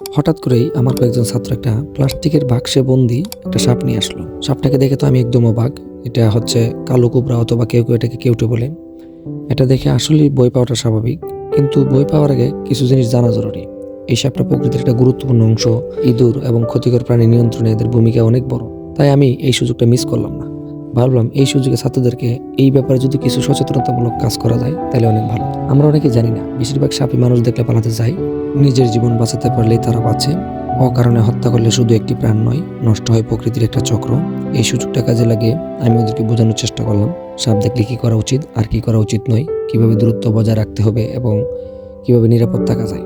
হঠাৎ করেই আমার কয়েকজন ছাত্র একটা প্লাস্টিকের বাক্সে বন্দি একটা সাপ নিয়ে আসলো। সাপটাকে দেখে তো আমি একদম অবাক। এটা হচ্ছে কালো কোবরা অথবা কেউ কেউ এটাকে কেউটে বলে। এটা দেখে আসলেই ভয় পাওয়াটা স্বাভাবিক, কিন্তু ভয় পাওয়ার আগে কিছু জিনিস জানা জরুরি। এই সাপটা প্রকৃতির একটা গুরুত্বপূর্ণ অংশ। ইঁদুর এবং ক্ষতিকর প্রাণী নিয়ন্ত্রণে এদের ভূমিকা অনেক বড়। তাই আমি এই সুযোগটা মিস করলাম না। ভাবলাম এই সুযোগে ছাত্রদেরকে এই ব্যাপারে যদি কিছু সচেতনতামূলক কাজ করা যায় তাহলে অনেক ভালো। আমরা অনেকে জানি না, বেশিরভাগ সাপই মানুষ দেখলে পালাতে যায়। নিজের জীবন বাঁচাতে পারলেই তারা বাঁচে। অকারণে হত্যা করলে শুধু একটি প্রাণ নয়, নষ্ট হয় প্রকৃতির একটা চক্র। এই সুযোগটা কাজে লাগিয়ে আমি ওদেরকে বোঝানোর চেষ্টা করলাম সাপ দেখলে কি করা উচিত আর কি করা উচিত নয়, কিভাবে দূরত্ব বজায় রাখতে হবে এবং কিভাবে নিরাপদ থাকা যায়।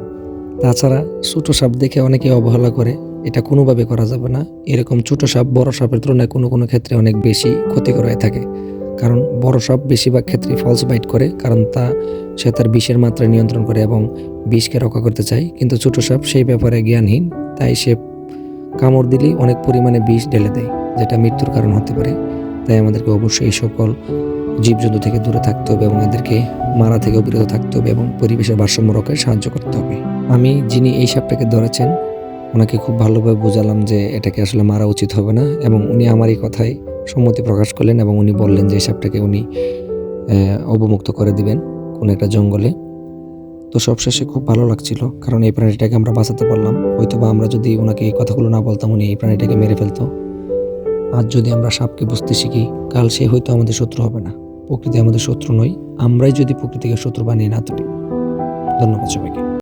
তাছাড়া ছোট সাপ দেখে অনেকে অবহেলা করে, এটা কোনোভাবে করা যাবে না। এরকম ছোট সাপ বড় সাপের তুলনায় কোনো কোনো ক্ষেত্রে অনেক বেশি ক্ষতিকর হয়ে থাকে। কারণ বড় সাপ বেশিরভাগ ক্ষেত্রে ফলস বাইট করে, কারণ সে তার বিষের মাত্রা নিয়ন্ত্রণ করে এবং বিষকে রক্ষা করতে চায়। কিন্তু ছোট সাপ সেই ব্যাপারে জ্ঞানহীন, তাই সে কামড় দিলেই অনেক পরিমাণে বিষ ঢেলে দেয়, যেটা মৃত্যুর কারণ হতে পারে। তাই আমাদেরকে অবশ্যই এই সকল জীবজন্তু থেকে দূরে থাকতে হবে এবং এদেরকে মারা থেকে বিরত থাকতে হবে এবং পরিবেশের ভারসাম্য রক্ষায় সাহায্য করতে হবে। আমি যিনি এই সাপটাকে ধরেছেন ওনাকে খুব ভালোভাবে বোঝালাম যে এটাকে আসলে মারা উচিত হবে না, এবং উনি আমার এই কথায় সম্মতি প্রকাশ করলেন এবং উনি বললেন যে এই সাপটাকে উনি অবমুক্ত করে দিবেন কোনো একটা জঙ্গলে। তো সবশেষে খুব ভালো লাগছিল, কারণ এই প্রাণীটাকে আমরা বাঁচাতে পারলাম। হয়তোবা আমরা যদি ওনাকে এই কথাগুলো না বলতাম উনি এই প্রাণীটাকে মেরে ফেলতো। আজ যদি আমরা সাপকে বুঝতে শিখি, কাল সে হয়তো আমাদের শত্রু হবে না। প্রকৃতি আমাদের শত্রু নয়, আমরাই যদি প্রকৃতিকে শত্রু বানিয়ে না তুলি। ধন্যবাদ সবাইকে।